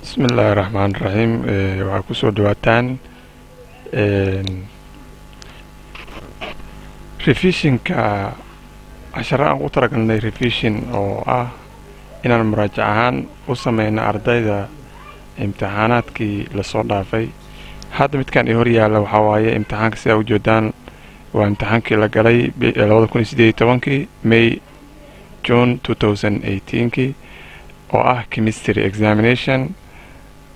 بسم الله الرحمن الرحيم waxaa kusoo dhawaataan revisionka casharo aan u talagalnay revision oo ah inaan muraajac ahaan u sameyno ardayda imtixaanaadkii lasoo dhaafay. hadda midkan hor yaalla waxaa waaye imtixaanka sida u jeedaan waa imtixaankii la galay 2018 May June 2018 oo ah chemistry examination.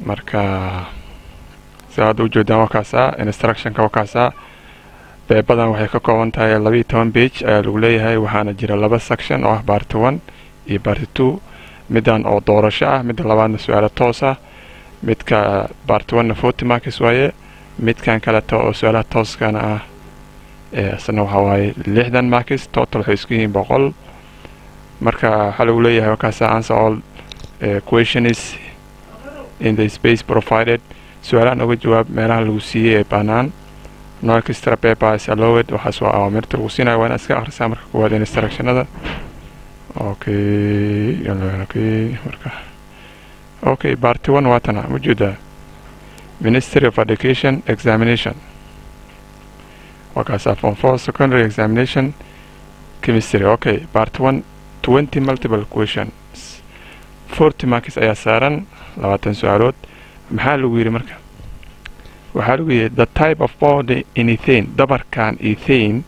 marka saad u jeedaan wakaasa instructionka wakaasa beebadan waxay ka kooban tahay 12 page ayaa lagu leeyahay, waxaana jira laba section oo ah part 1 iyo part 2. midan oo doorasho ah, midda labaadna su'aalo toos ah. midka part 1 40 marks waaye, midkan kale oo su'aalaha tooskana ah asna waxa waaye 60 marks. total waxay isku yihiin 100. marka waxa lagu leeyahay wakaasa answer all questions in the space provided. su'aalahan uga jawaab meelaha lagu siiyey ee bannaan. no extra paper is allowed. waxaas waa awaamirta lagu siinayo, waa inaad iska akhrisaa marka koowaad instructionada. okay part 1 waa tana mawjuuda Ministry of Education examination. wakaasa form 4 secondary examination chemistry. okay part 1 20 multiple questions 40 marks ayaa saaran 20 su'aalood. maxaa lagu yiri marka? waxaa lagu yiri the type of body in ethane. dabarkan ethane,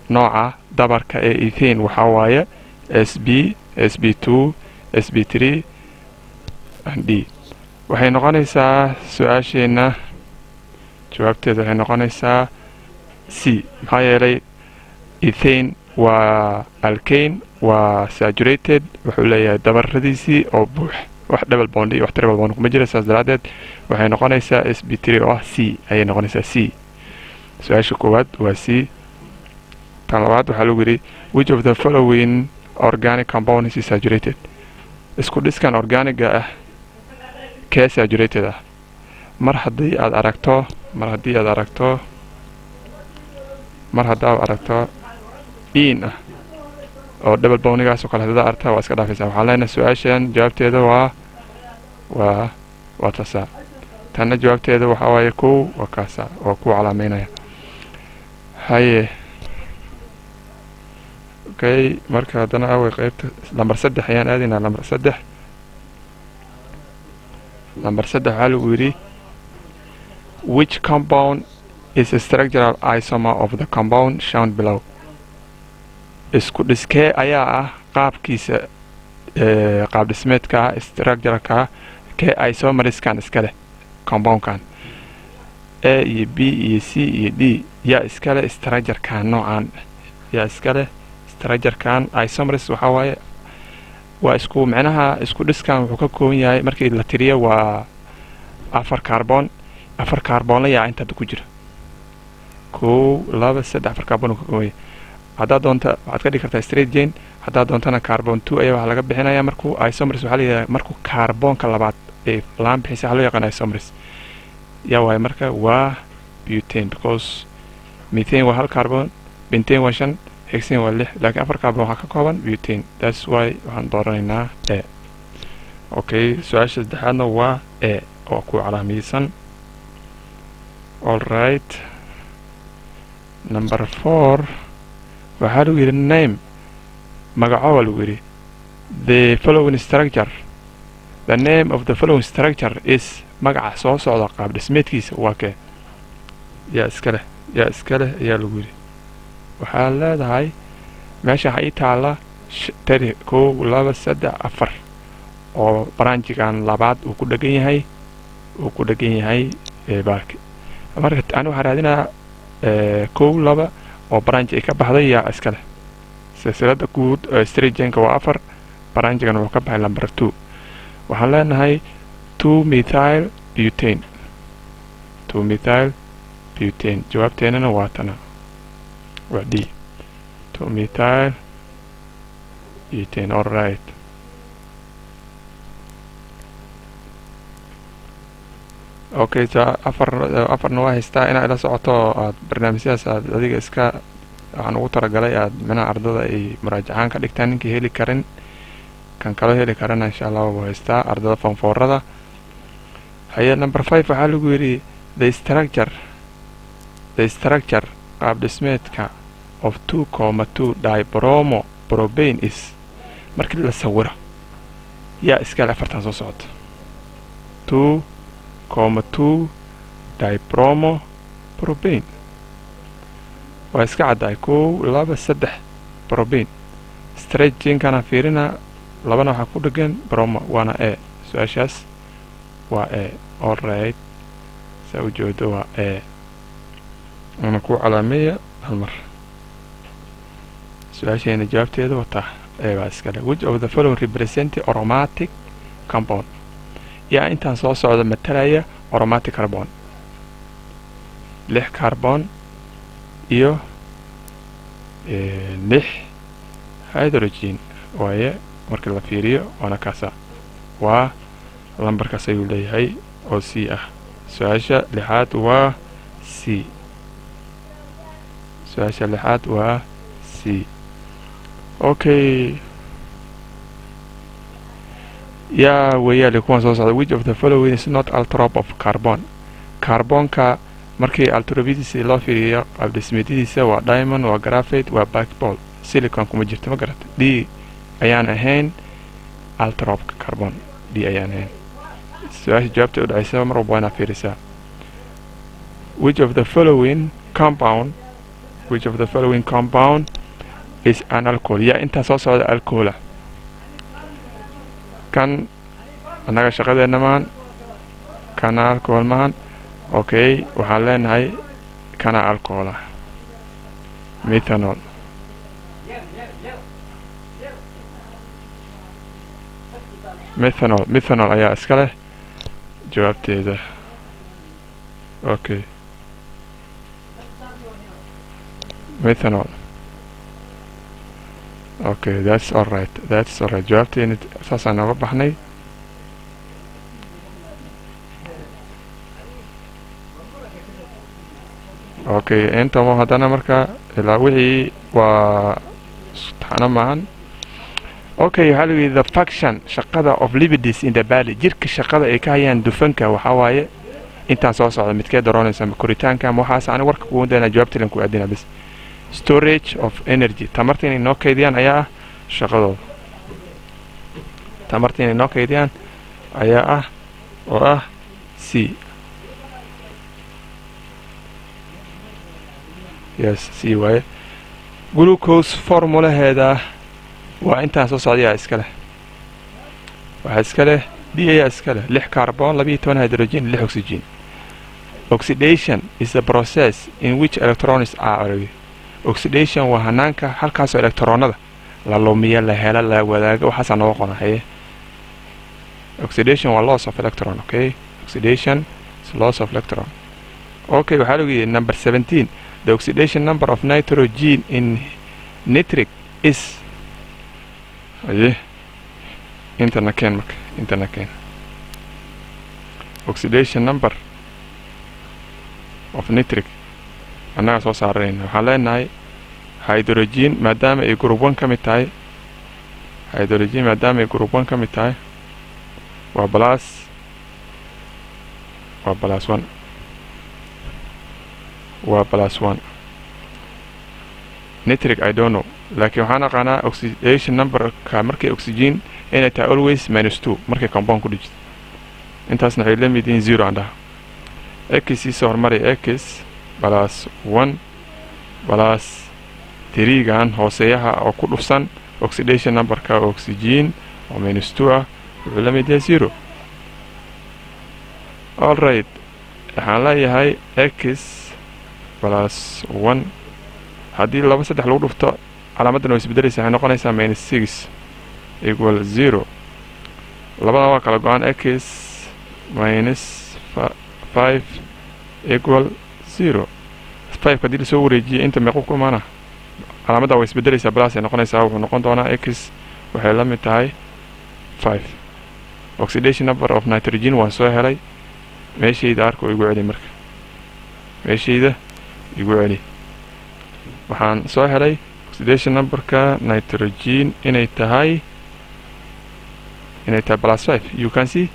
nooca dabarka ee ethane waxaa waaye SB, SB2, SB3 and D. waxay noqonaysaa su'aasheena jawaabteeda waxay noqonaysaa C. maxaa yeelay ethane waa alkane, waa saturated, wuxuu leeyahay dabaradiisii oo buux, wax double bond iyo wax triple bond kuma jira. saas daraadeed waxay noqonaysaa SB3 oo ah C ayay noqonaysaa C. su-aasha koowaad waa C. tan labaad waxaa lagu yidhi which of the following organic compounds is saturated. isku dhiskan organiga ah kee saturated ah? mar haddii aad aragto in ah oo double bondigaas oo kale hadda aragtaa waa iska dhaafaysaa. waxaan leenahay su-aashan jawaabteeda waa tasa. tanna jawaabteeda waxaa waaye kow waa kaasa oo ku calaameynaya. haye okay marka haddana away qaybta lambar 3 ayaan aadaynaa. lambar 3 waxaa lagu yidhi which compound is a structural isomer of the compound shown below. isku dhiskee ayaa ah qaabkiisa qaab dhismeedka structuralka kee isomerskan iska leh compoundkan A iyo B iyo C iyo D yaa iska leh structurekan noocan, yaa iska leh structurekan isomers. waxaa waaye waa isku macnaha isku dhiskan wuxuu ka kooban yahay markii la tiriyo waa 4 carbon yaa inta ku jira 1 2 3 4 carbon ka kooban yahay. haddaad doonta waxaad ka dhigi kartaa straight chain, haddaad doontana carbon 2 ayaa waxaa laga bixinayaa markuu isomers. waxaa layidhaha markuu carbonka labaad ee laan bixisa waxaa loo yaqaan isomers. yaa waaye marka waa butane because methane waa 1 carbon, pentane waa 5, hexane waa 6, laakiin 4 carbon waxaa ka kooban butane. that's why waxaan dooranaynaa A. okay su-aasha saddexaadna waa A oo ku calaamiyeysan. all right number 4 waxaa lagu yidhi name, magaco waa lagu yidhi the following structure. the name of the following structure is. magaca soo socda qaab dhismeedkiisa waa kee? yaa iska leh ayaa lagu yidhi. waxaa leedahay meesha waxaa ii taalla 1 2 3 4 oo branchigan labaad uu ku dhegan yahay baarki. marka ani waxaan raadinaa 1 2 oo branch ay ka baxday yaa iska leh. silsilada guud straight chainka waa 4, branchigan wuxuu ka baxay number 2. waxaan leenahay 2 methyl butane. jawaabteenana waa tana waa D 2 methyl butane. all right okay afarna waa haystaa inaad ila socoto aad barnaamijyadaas aad adiga iska waxaan ugu talagalay aad minaha ardada ay muraajacaan ka dhigtaan. ninkii heli karin kan kala heli karana insha Allah waa haystaa ardada fanfoorada هي number 5 waxaa lagu yidhi the structure qaab dhismeedka of 2,2 dibromo propane is markii la sawiro yaa iskale afartan soo socota 2,2 dibromo propane waa iska caddahay 1 2 3 propane stretching kana fiirina labana waxaa ku dhagan bromo waana e su-aashaas waa e all right saa u jeedo waa e ana ku calaameeya hal mar su-aasheena jawaabteeda wataa eebaa iskale which of the following represent aromatic compound yaa intaan soo socda matalaya aromatic carbon 6 carbon iyo 6 hydrogen waaye markii la fiiriyo waana kaasa waa lambarkaas ayuu leeyahay oo c ah su-aasha lixaad waa c su-aasha lixaad waa c okay yaa weeyaale kuwan soo socda which of the following is not altrop of carbon carbonka markii altropidiisa loo fiiriyo qaabdhismeediisa waa diamond waa graphite waa backball silicon kuma jirto ma garata d ayaan ahayn altropka carbon d ayaan ahayn su-aasha jawaabta u dhacaysa mar walba waana fiirisaa which of the following compound is an alcohol yaa intaa soo socda alcohola kan annaga shaqadeena mahan kana alcohol mahan okay waxaan leenahay kana alcohola methanol ayaa iska leh jawaabteeda okay methanol okay that's all right jawaabteena saasaan nooga baxnay okay intamo haddana marka ilaa wixii waa taxano maahan okay waxaa lagu yidhi the function shaqada of lipids in the body jirka shaqada ay ka hayaan dufanka waxaa waaye intaan soo socda midkee daroonaysa koritaanka ama waxaas aniga warka kugu dayna jawaabta lan ku aadina bis storage of energy tamarta inay noo kaydiyaan ayaa ah shaqadooda tamarta inay noo kaydiyaan ayaa ah oo ah c yes c waaye glucose formulaheeda waa intaan soo socdayaa iska leh waxaa iska leh d ayaa iska leh 6 carbon 12 hydrogen 6 oxygen oxidation is the process in which electrons are oxidation waa hanaanka halkaasoo electronada la lumiya la hela la wadaaga waxaasaa nooga qonahaye oxidation waa loss of electron okay oxidation is loss of electron okay waxaa lagu yidhi number 17 the oxidation number of nitrogen in nitric is interna oxidation number of nitric annaga soo saarayna waxaan leenahay hydrogen maadaama ay group 1 ka mid tahay waa plus 1 nitric I don't know laakiin waxaan aqaanaa oxidation numberka markay oxygen inay tahay always -2 markay compound ku dhijito intaasna waxay la mid yihiin 0 aan dhaha x soo hormaray x plus 1 plus 3 gaan hooseeyaha oo ku dhufsan oxidation numberka oxygen oo -2 ah wuxuu la mid yahay 0 all right waxaan leeyahay x plus 1 haddii 3 lagu dhufto calaamadan oo isbedelaysa waxay noqonaysaa -6 equal 0 labada waa kala go-an x -5 equal 0 5 haddii lasoo wareejiyay inta meequu ku imaana calaamadda way isbedelaysaa plus ay noqonaysaa wuxuu noqon doonaa x waxay la mid tahay 5 oxidation number of nitrogen waan soo helay meeshayda arko igu celi marka meeshayda igu celi waxaan soo helay oxidation numberka nitrogen inay tahay plus 5 you can see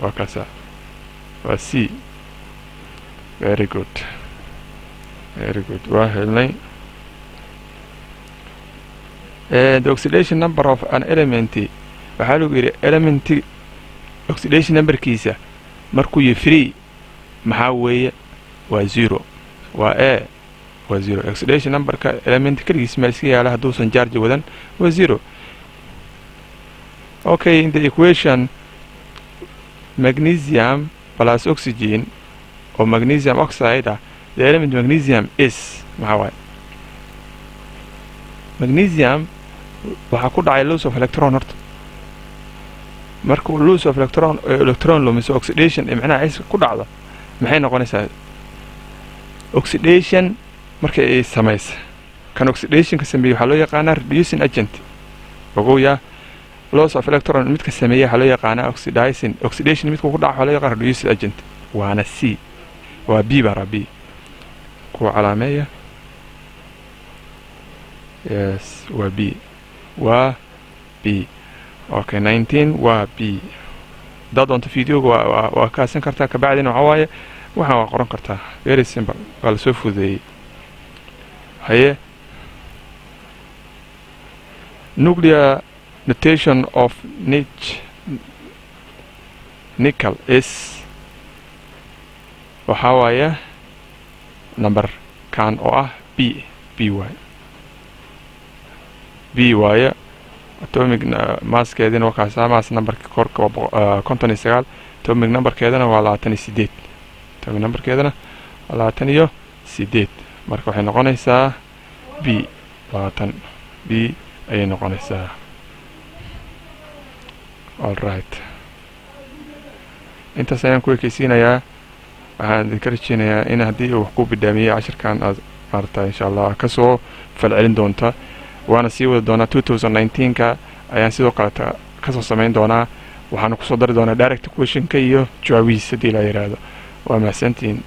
وكذا C. Very good. Very good. وهلني the oxidation number of an element waxaa lagu yidhi element oxidation numberkiisa markuu yahay free maxaa weeye waa 0 waa a waa 0 oxidation numberka element kaligiis meel iska yaala hadduusan charge wadan waa 0. Okay, in the equation magnesium plus oxygen or magnesium oxide, the element magnesium is maxaa waaye magnesium waxaa ku dhacay loss of electron horta markuu loss of electron lumiso oxidation macnaha is ku dhacdo maxay noqonaysaa oxidation markay ay samayso kan oxidation ka sameeyo waxa loo yaqaanaa reducing agent ogoya loss of electron mid ka sameeyo waxa loo yaqaanaa oxidation mid ku dhaco waxa loo yaqaanaa reducing agent waana C waa B bara B ku calaameeya yes waa B waa B. Okay, 19 waa B. dad doonta videoga waa kaasan kartaa kabacdina waxa waaye waxaan waa qoran kartaa very simple waa la soo fududeeyey. haye nuclear notation of nickel is waxaa waaye number kan oo ah B waaye B waaye atomic masskeedina waa kaas mass numberka korka waa 59 atomic numberkeedana waa 28 atomic numberkeedana waa 28 marka waxay noqonaysaa B 20 B ayay noqonaysaa. All right, intaas ayaan ku ekeysiinayaa waxaan idinka rajeynayaa in haddii uu wax ku bidhaamiyey cashirkan aad maaragtay insha allah kasoo falcelin doonta waana sii wada doonaa 2019ka ayaan sidoo kale kasoo samayn doonaa waxaana kusoo dari doonaa direct questionka iyo jawaabihiisa haddii la yiraahdo. waa mahadsantihiin.